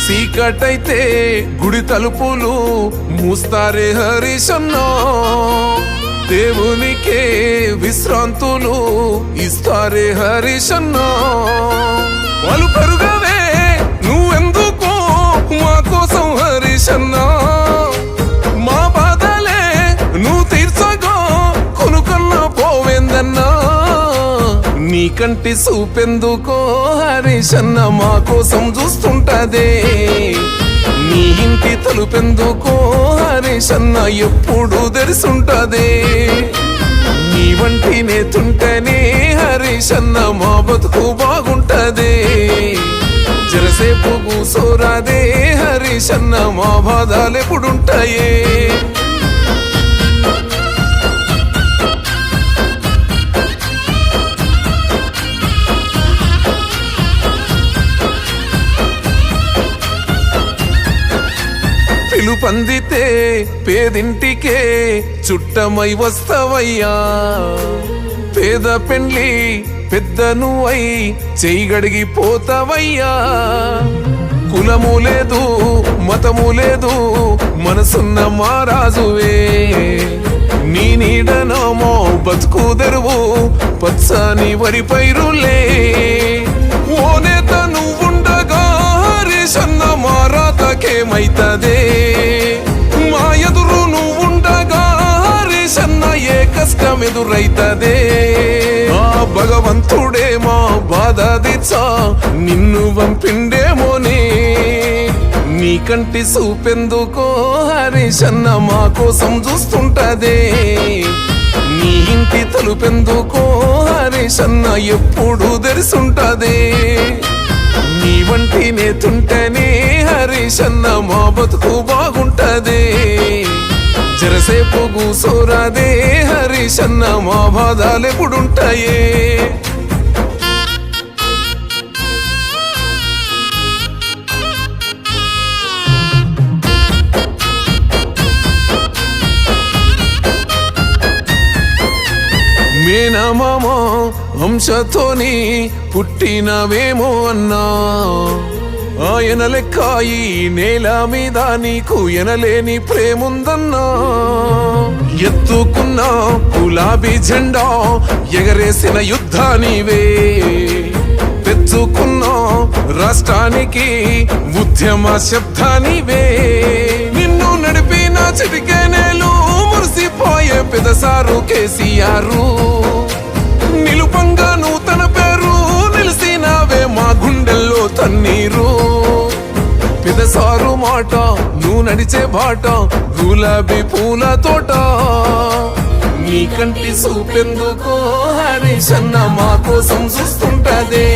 చీకటైతే గుడి తలుపులు మూస్తారే హరీశన్నో, దేవునికే విశ్రాంతులు ఇస్తారే హరీశన్నో. వాళ్ళు పెరుగవే నువ్వెందుకో మా కోసం హరీశన్నా, మా బాధలే నువ్వు తీర్చగో కొనుకన్నా పోవేందన్నా. నీ కంటి చూపెందుకో హరీశన్న మా కోసం చూస్తుంటదే, నీ ఇంటి తలుపెందుకో హరీశన్న ఎప్పుడు తెరిసుంటదే. నీ వంటి నేతుంటేనే హరీశన్న మా బతుకు బాగుంటదే. జరసేపు కూసోరాదే హరీశన్న మా బాధలెప్పుడుంటాయే. పిలుపందితే పేదింటికే చుట్టమై వస్తవయ్యా, పేద పెండ్లి పెద్దను అయి చేయగడిగిపోతావయ్యా. కులము లేదు మతము లేదు మనసున్న మారాజువే, నీ నీడనమో బతుకు తెరువు పచ్చని వరి పైరులే. ఓ నేత నువ్వుండగా హరీశన్న మారాతకేమైతదే, మా ఎదురు నువ్వుండగా హరీశన్న ఏ కష్టం ఎదురైతదే. ఆ భగవంతుడే మా బాధ తీర్చా నిన్ను పంపిండేమోనే, నీ కంటి చూపెందుకో హరీశన్న మా కోసం చూస్తుంటదే. నీ ఇంటి తలుపెందుకో హరీశన్న ఎప్పుడు తెరిసుంటదే. నీ వంటి నేతుంటేనే హరీశన్న మా బతుకు బాగుంటదే. జరసేపు కూసోరాదే హరీశన్న మా బాధలెప్పుడుంటాయే. మేనమామ వంశతోని పుట్టినవేమో అన్నా, ఆయన లెక్క ఈ నేల మీద నీకు ఎనలేని ప్రేముందన్నా. ఎత్తుకున్న గులాబీ జెండా ఎగరేసిన యుద్ధానివే, తెచ్చుకున్న రాష్ట్రానికి ఉద్యమ శబ్దానివే. నిన్ను నడిపిన చిటికెనేలు మురిసిపోయే పెదసారు కేసీఆరు, నిలుపంగా నూతన పేరు నిలిసినావే మా గుండెల్లో తన్నీరు. పెదసారు మాట నువ్వు నడిచే బాట గులాబీ పూల తోట, నీ కంటి చూపెందుకో హరీశన్న మా కోసం చూస్తుంటదే.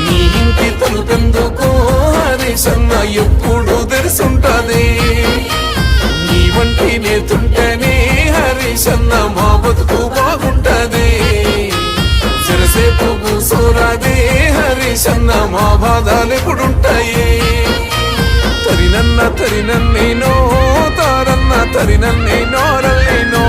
నీ ఇంటి తలుపెందుకో హరీశన్న ఎప్పుడు తెరిసుంటదే. నీ వంటి నేతుంటేనే హరీశన్న మా బతుకు బాగుంటదే. జరసేపు కూసోరాదే హరీశన్న మా బాధలెప్పుడుంటాయే. తరినన్న తరినన్నేనో తారన్న తరినన్నేనో రల్లేనో.